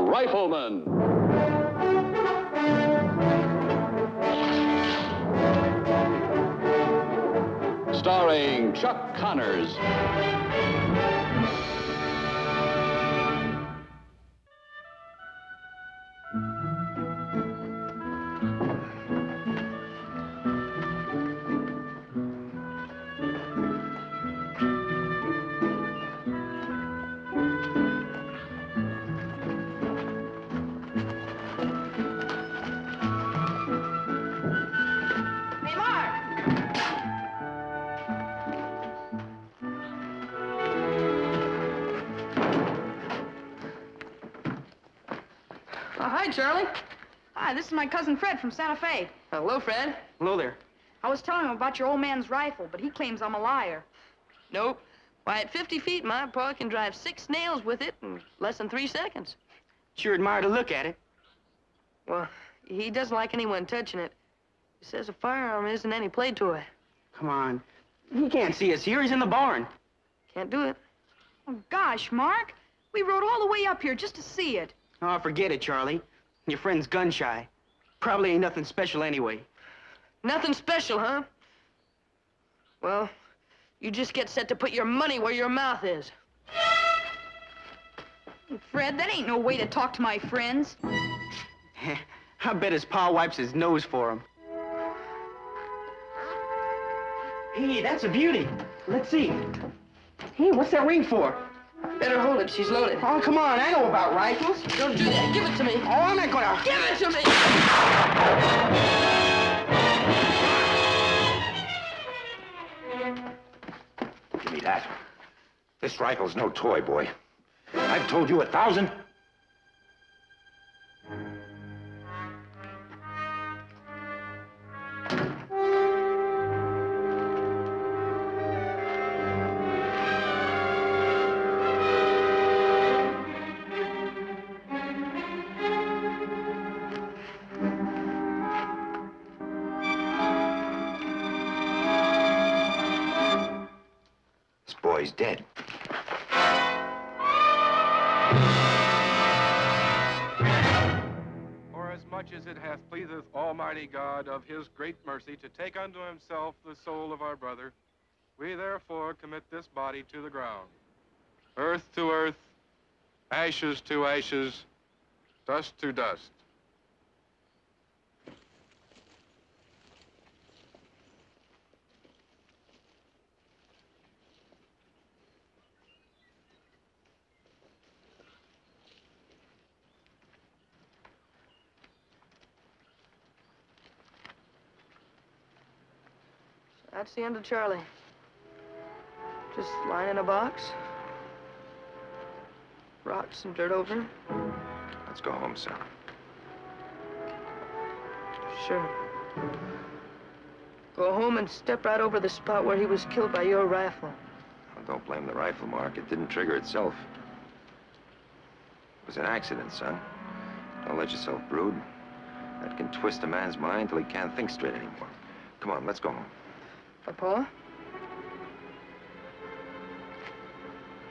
Rifleman. Starring Chuck Connors. Hey, Mark! Oh, hi, Charlie. Hi, this is my cousin Fred from Santa Fe. Hello, Fred. Hello there. I was telling him about your old man's rifle, but he claims I'm a liar. Nope. Why, at 50 feet, my pa can drive 6 nails with it in less than 3 seconds. Sure admire to look at it. Well, he doesn't like anyone touching it. He says a firearm isn't any play toy. Come on. He can't see us here. He's in the barn. Can't do it. Oh, gosh, Mark. We rode all the way up here just to see it. Oh, forget it, Charlie. Your friend's gun-shy. Probably ain't nothing special anyway. Nothing special, huh? Well, you just get set to put your money where your mouth is. Fred, that ain't no way to talk to my friends. I bet his pa wipes his nose for him. Hey, that's a beauty. Let's see. Hey, what's that ring for? Better hold it. She's loaded. Oh, come on. I know about rifles. Don't do that. Give it to me. Oh, I'm not gonna... Give it to me! Give me that. This rifle's no toy, boy. I've told you 1,000. This boy's dead. Much as it hath pleaseth Almighty God of his great mercy to take unto himself the soul of our brother, we therefore commit this body to the ground. Earth to earth, ashes to ashes, dust to dust. That's the end of Charlie. Just lying in a box. Rocks and dirt over him. Let's go home, son. Sure. Go home and step right over the spot where he was killed by your rifle. Well, don't blame the rifle, Mark. It didn't trigger itself. It was an accident, son. Don't let yourself brood. That can twist a man's mind till he can't think straight anymore. Come on, let's go home. Pa?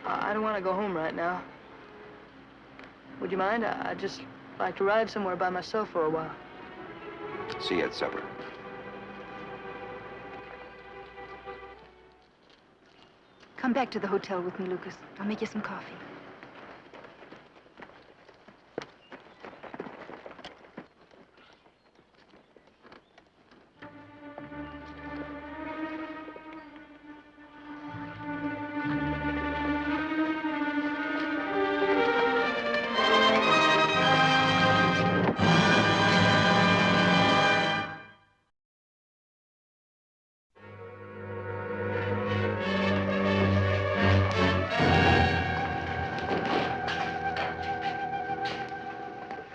I don't want to go home right now. Would you mind? I'd just like to ride somewhere by myself for a while. See you at supper. Come back to the hotel with me, Lucas. I'll make you some coffee.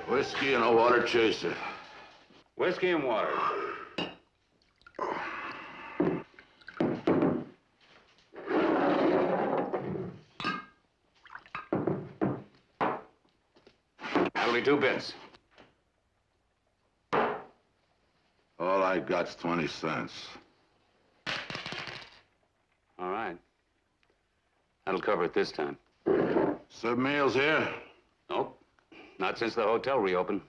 Whiskey and a water chaser. Whiskey and water. Only 2 bits. All I got's 20 cents. All right. That'll cover it this time. Serve meals here? Nope. Not since the hotel reopened.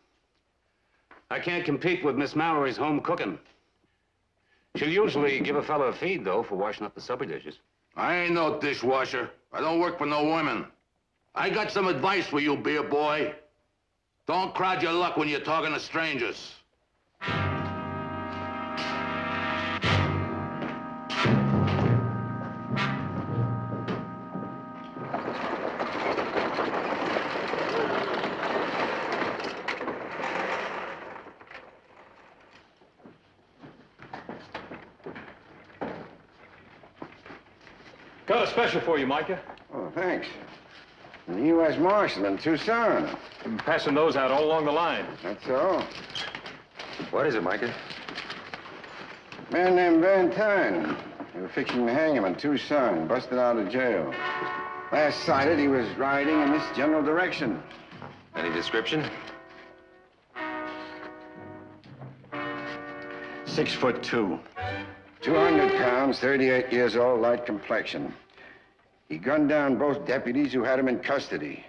I can't compete with Miss Mallory's home cooking. She'll usually give a fellow a feed, though, for washing up the supper dishes. I ain't no dishwasher. I don't work for no women. I got some advice for you, beer boy. Don't crowd your luck when you're talking to strangers. Got a special for you, Micah. Oh, thanks. The U.S. Marshal in Tucson. I'm passing those out all along the line. That's all. What is it, Micah? Man named Van Tyne. They were fixing to hang him in Tucson. Busted out of jail. Last sighted, he was riding in this general direction. Any description? 6'2". 200 pounds, 38 years old, light complexion. He gunned down both deputies who had him in custody.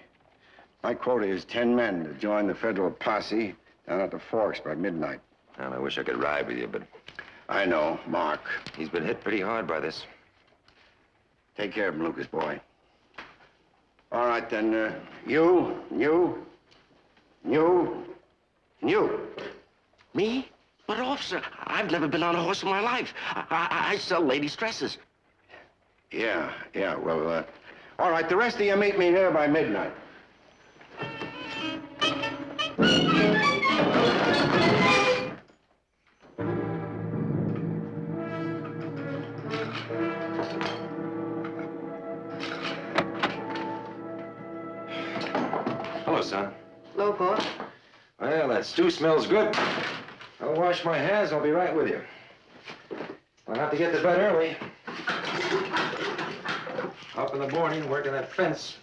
My quota is 10 men to join the federal posse down at the Forks by midnight. Well, I wish I could ride with you, but I know, Mark. he's been hit pretty hard by this. Take care of him, Lucas, boy. All right, then, you. Me? But, officer, I've never been on a horse in my life. I sell ladies' dresses. Yeah, well, all right, the rest of you meet me here by midnight. Hello, son. Hello, Pa. Well, that stew smells good. I'll wash my hands. I'll be right with you. I'll have to get to bed early. Up in the morning, working that fence.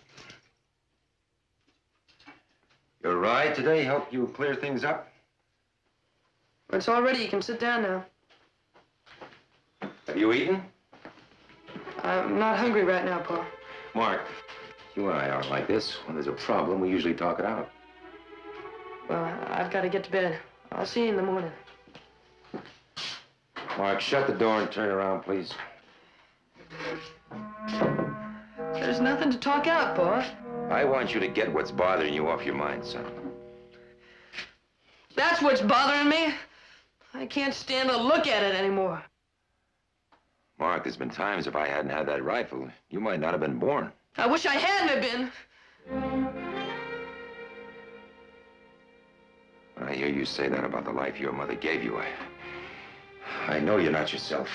Your ride today helped you clear things up? It's all ready. You can sit down now. Have you eaten? I'm not hungry right now, Pa. Mark, you and I aren't like this. When there's a problem, we usually talk it out. Well, I've got to get to bed. I'll see you in the morning. Mark, shut the door and turn around, please. There's nothing to talk out, Pa. I want you to get what's bothering you off your mind, son. That's what's bothering me. I can't stand to look at it anymore. Mark, there's been times if I hadn't had that rifle, you might not have been born. I wish I hadn't have been. When I hear you say that about the life your mother gave you, I know you're not yourself.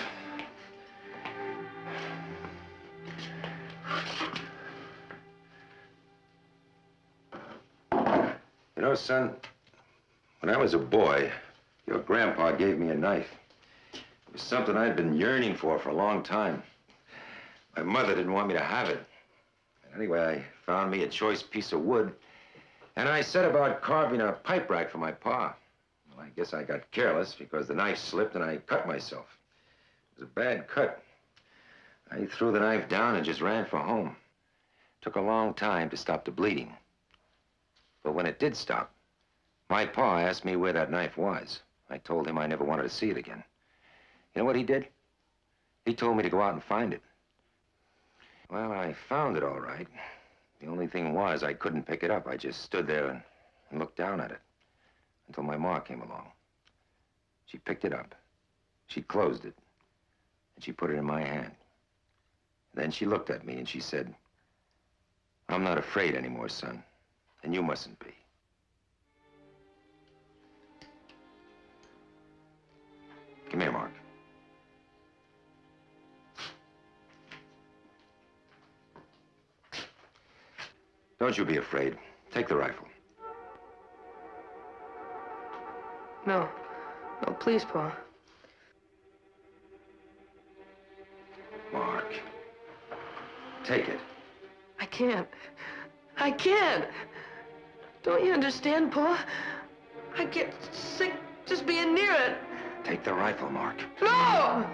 You know, son, when I was a boy, your grandpa gave me a knife. It was something I'd been yearning for a long time. My mother didn't want me to have it. Anyway, I found me a choice piece of wood, and I set about carving a pipe rack for my pa. Well, I guess I got careless because the knife slipped and I cut myself. It was a bad cut. I threw the knife down and just ran for home. Took a long time to stop the bleeding. But when it did stop, my pa asked me where that knife was. I told him I never wanted to see it again. You know what he did? He told me to go out and find it. Well, I found it all right. The only thing was I couldn't pick it up. I just stood there and looked down at it until my ma came along. She picked it up. She closed it. And she put it in my hand. Then she looked at me and she said, "I'm not afraid anymore, son. And you mustn't be." Come here, Mark. Don't you be afraid. Take the rifle. No. No, please, Pa. Mark. Take it. I can't. I can't. Don't you understand, Pa? I get sick just being near it. Take the rifle, Mark. No!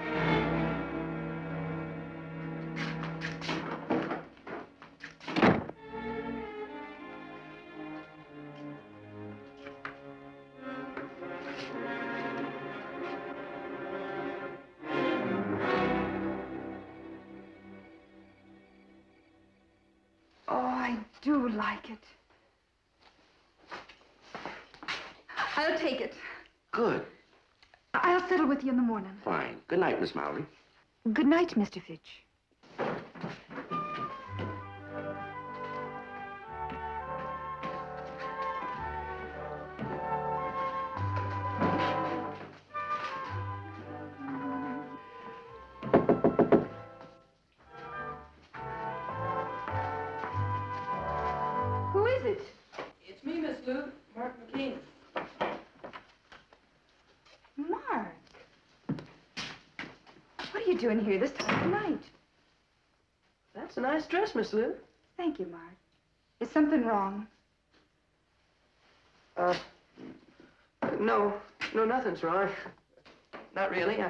I do like it. I'll take it. Good. I'll settle with you in the morning. Fine. Good night, Miss Mallory. Good night, Mr. Fitch. Who is it? It's me, Miss Lou. Mark McCain. Mark. What are you doing here this time of night? That's a nice dress, Miss Lou. Thank you, Mark. Is something wrong? No, nothing's wrong. Not really.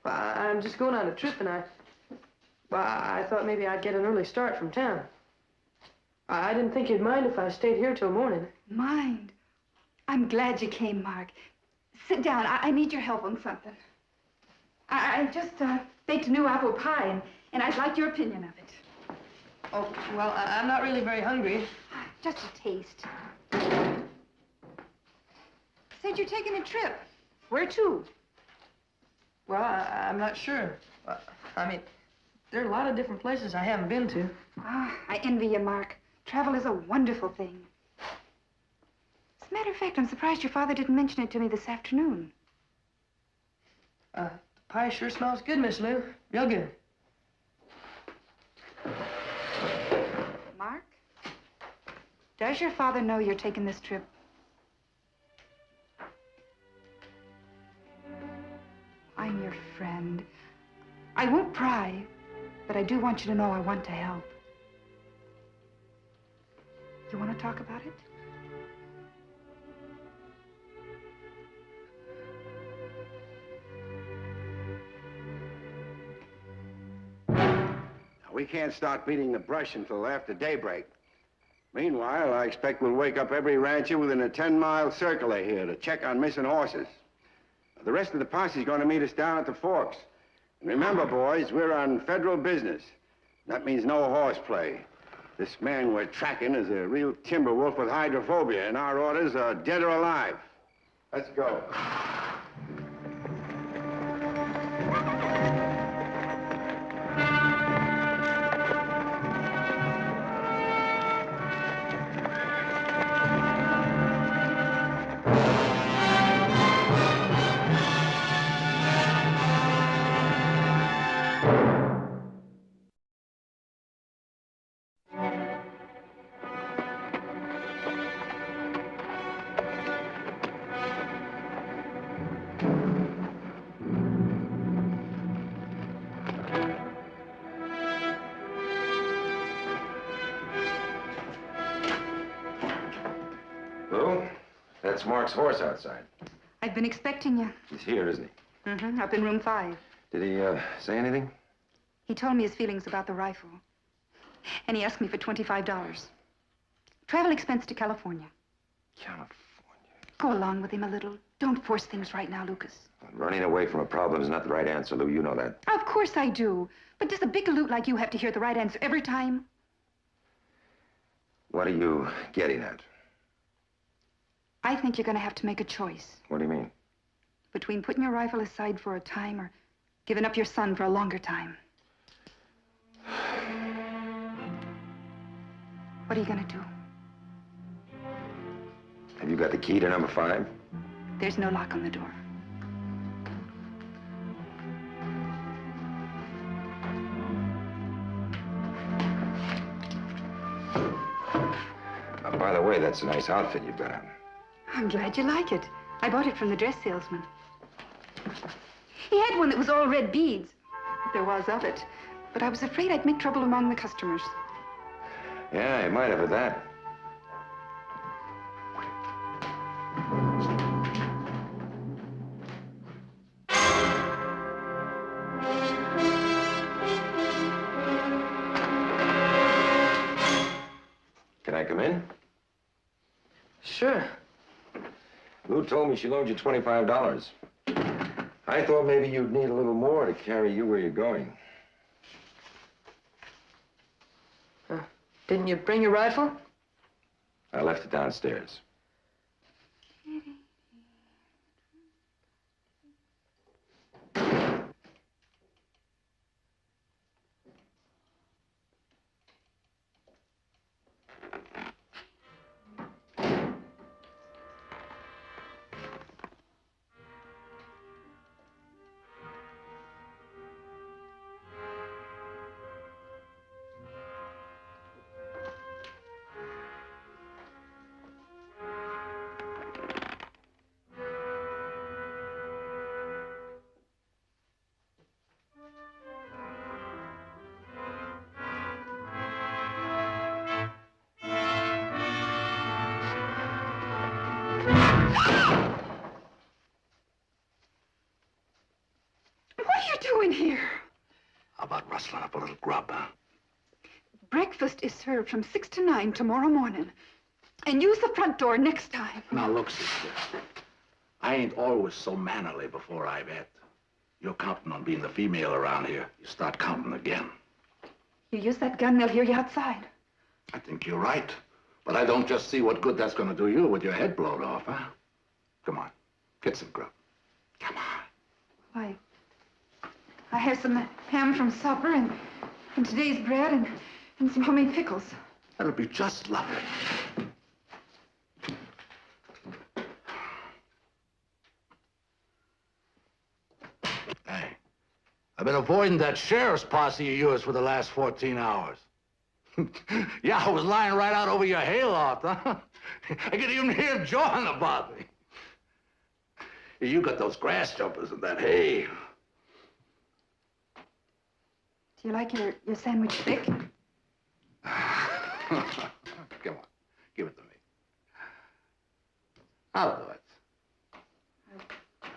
I'm just going on a trip, and I thought maybe I'd get an early start from town. I didn't think you'd mind if I stayed here till morning. Mind? I'm glad you came, Mark. Sit down. I need your help on something. I just baked a new apple pie, and I'd like your opinion of it. Oh, well, I'm not really very hungry. Just a taste. Said you're taking a trip. Where to? Well, I'm not sure. I mean, there are a lot of different places I haven't been to. Ah, I envy you, Mark. Travel is a wonderful thing. As a matter of fact, I'm surprised your father didn't mention it to me this afternoon. The pie sure smells good, Miss Lou. Real good. Mark? Does your father know you're taking this trip? I'm your friend. I won't pry, but I do want you to know I want to help. You want to talk about it? We can't start beating the brush until after daybreak. Meanwhile, I expect we'll wake up every rancher within a 10-mile circle of here to check on missing horses. The rest of the posse's going to meet us down at the Forks. And remember, boys, we're on federal business. That means no horseplay. This man we're tracking is a real timber wolf with hydrophobia, and our orders are dead or alive. Let's go. Lou, that's Mark's horse outside. I've been expecting you. He's here, isn't he? Mm-hmm. Up in room 5. Did he say anything? He told me his feelings about the rifle. And he asked me for $25. Travel expense to California. California. Go along with him a little. Don't force things right now, Lucas. Running away from a problem is not the right answer, Lou. You know that. Of course I do. But does a big loot like you have to hear the right answer every time? What are you getting at? I think you're going to have to make a choice. What do you mean? Between putting your rifle aside for a time or giving up your son for a longer time. What are you going to do? Have you got the key to number 5? There's no lock on the door. By the way, that's a nice outfit you've got on. I'm glad you like it. I bought it from the dress salesman. He had one that was all red beads. There was of it. But I was afraid I'd make trouble among the customers. Yeah, you might have at that. Can I come in? Sure. Lou told me she loaned you $25. I thought maybe you'd need a little more to carry you where you're going. Didn't you bring your rifle? I left it downstairs. Here. How about rustling up a little grub, huh? Breakfast is served from 6 to 9 tomorrow morning. And use the front door next time. Now, look, sister. I ain't always so mannerly before I've ate. You're counting on being the female around here. You start counting again. You use that gun, they'll hear you outside. I think you're right. But I don't just see what good that's going to do you with your head blown off, huh? Come on. Get some grub. Come on. I have some ham from supper and today's bread and some homemade pickles. That'll be just lovely. Hey, I've been avoiding that sheriff's posse of yours for the last 14 hours. Yeah, I was lying right out over your hayloft, huh? I could even hear him jawing about me. You got those grass jumpers and that hay. Do you like your sandwich thick? Come on, give it to me. I'll do it.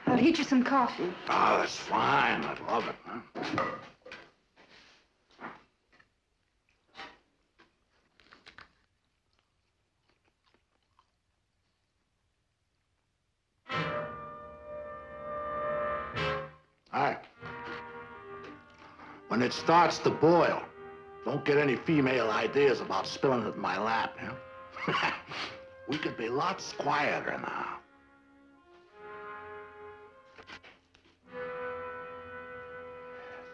I'll heat you some coffee. Oh, that's fine. I love it, huh? All right. When it starts to boil, don't get any female ideas about spilling it in my lap, huh? We could be lots quieter now.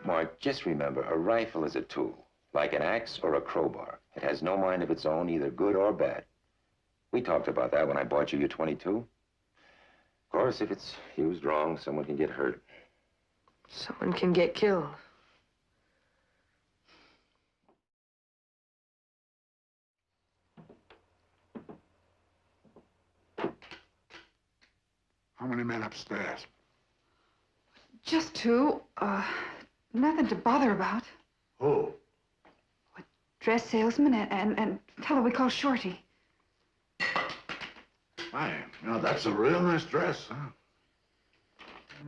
Mark, just remember, a rifle is a tool, like an axe or a crowbar. It has no mind of its own, either good or bad. We talked about that when I bought you your .22. Of course, if it's used wrong, someone can get hurt. Someone can get killed. How many men upstairs? Just 2. Nothing to bother about. Who? A dress salesman and a fellow we call Shorty. Why, you know, that's a real nice dress, huh?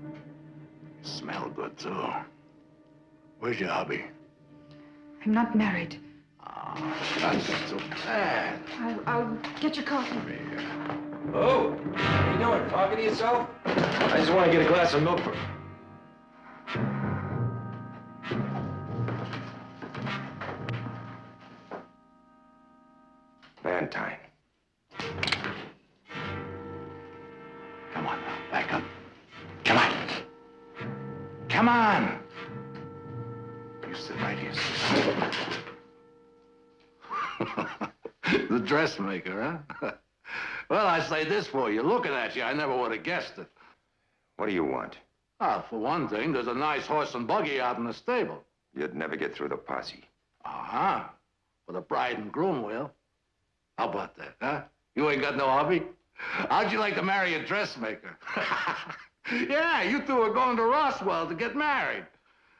You smell good, too. Where's your hubby? I'm not married. Oh, that's not so bad. I'll get your coffee. Oh, how you doing? Talking to yourself? I just want to get a glass of milk for... Valentine. Come on now, back up. Come on. Come on. You sit right here, sister. The dressmaker, huh? Well, I say this for you. Looking at you, I never would have guessed it. What do you want? Ah, for one thing, there's a nice horse and buggy out in the stable. You'd never get through the posse. Uh-huh. For the bride and groom will. How about that, huh? You ain't got no hobby? How'd you like to marry a dressmaker? Yeah, you two are going to Roswell to get married.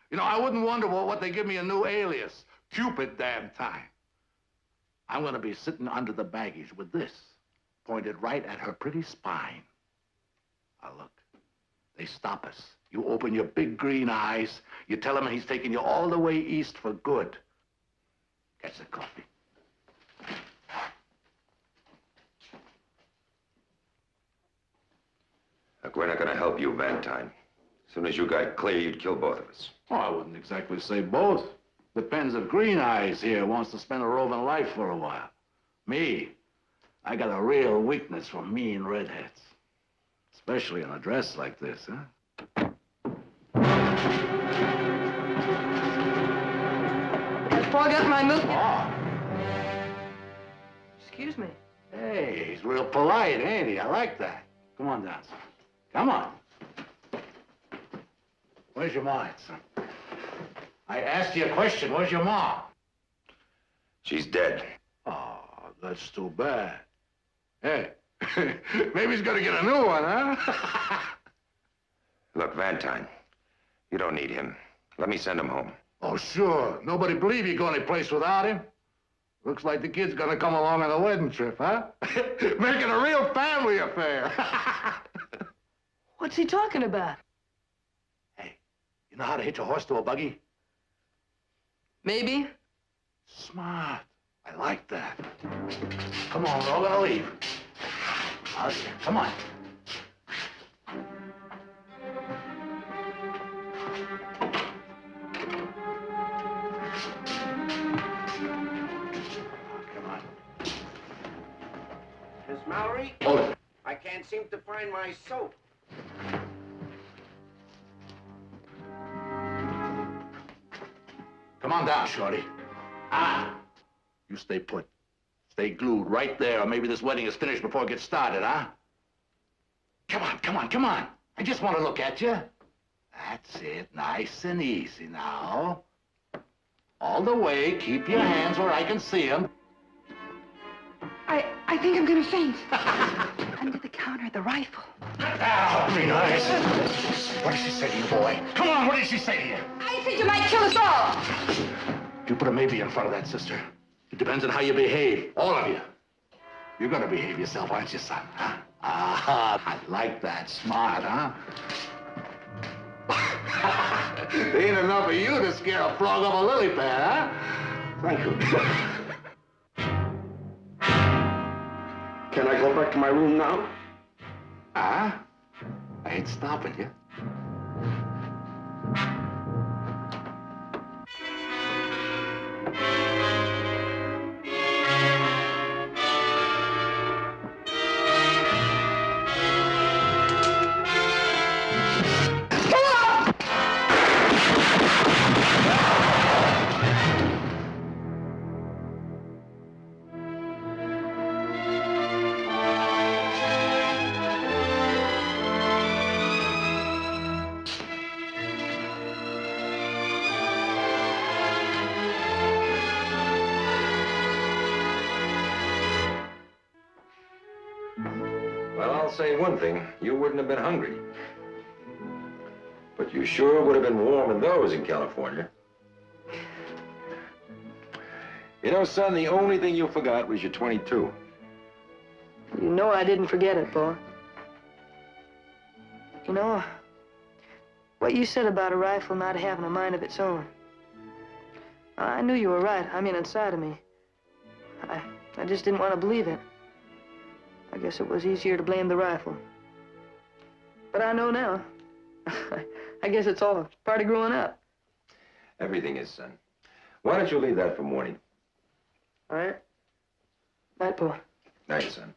You know, I wouldn't wonder what they give me a new alias. Cupid, damn time. I'm going to be sitting under the baggage with this, pointed right at her pretty spine. Now, look, they stop us. You open your big green eyes. You tell him he's taking you all the way east for good. Catch the coffee. Look, we're not going to help you, Valentine. As soon as you got clear, you'd kill both of us. Oh, I wouldn't exactly say both. Depends if Green Eyes here wants to spend a roving life for a while. Me, I got a real weakness for mean redheads. Especially in a dress like this, huh? Has Paul got my milk? Oh. Excuse me. Hey, he's real polite, ain't he? I like that. Come on down, son. Come on. Where's your ma, son? I asked you a question. Where's your ma? She's dead. Oh, that's too bad. Hey, maybe he's gonna get a new one, huh? Look, Valentine, you don't need him. Let me send him home. Oh, sure. Nobody believe you go any place without him. Looks like the kid's gonna come along on a wedding trip, huh? Making a real family affair. What's he talking about? Hey, you know how to hitch a horse to a buggy? Maybe. Smart. I like that. Come on, we're all gonna leave. Come on. Come on. Miss Mallory? Oh. I can't seem to find my soap. Come on down, Shorty. Ah! You stay put. Stay glued right there, or maybe this wedding is finished before it gets started, huh? Come on, come on, come on. I just want to look at you. That's it. Nice and easy now. All the way. Keep your hands where I can see them. I think I'm gonna faint. Under the counter, the rifle. Ow, Green Eyes. What did she say to you, boy? Come on, what did she say to you? I think you might kill us all. You put a maybe in front of that, sister. It depends on how you behave, all of you. You're gonna behave yourself, aren't you, son? Huh? Ah, I like that. Smart, huh? There ain't enough of you to scare a frog up a lily pad, huh? Thank you. Can I go back to my room now? Huh? I ain't stopping you. Well, I'll say one thing. You wouldn't have been hungry. But you sure would have been warm in those in California. You know, son, the only thing you forgot was your 22. You know I didn't forget it, Paul. You know, what you said about a rifle not having a mind of its own. I knew you were right. I mean, inside of me. I just didn't want to believe it. I guess it was easier to blame the rifle. But I know now. I guess it's all part of growing up. Everything is, son. Why don't you leave that for morning? All right. Night, Paul. Night, son.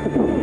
Rifleman.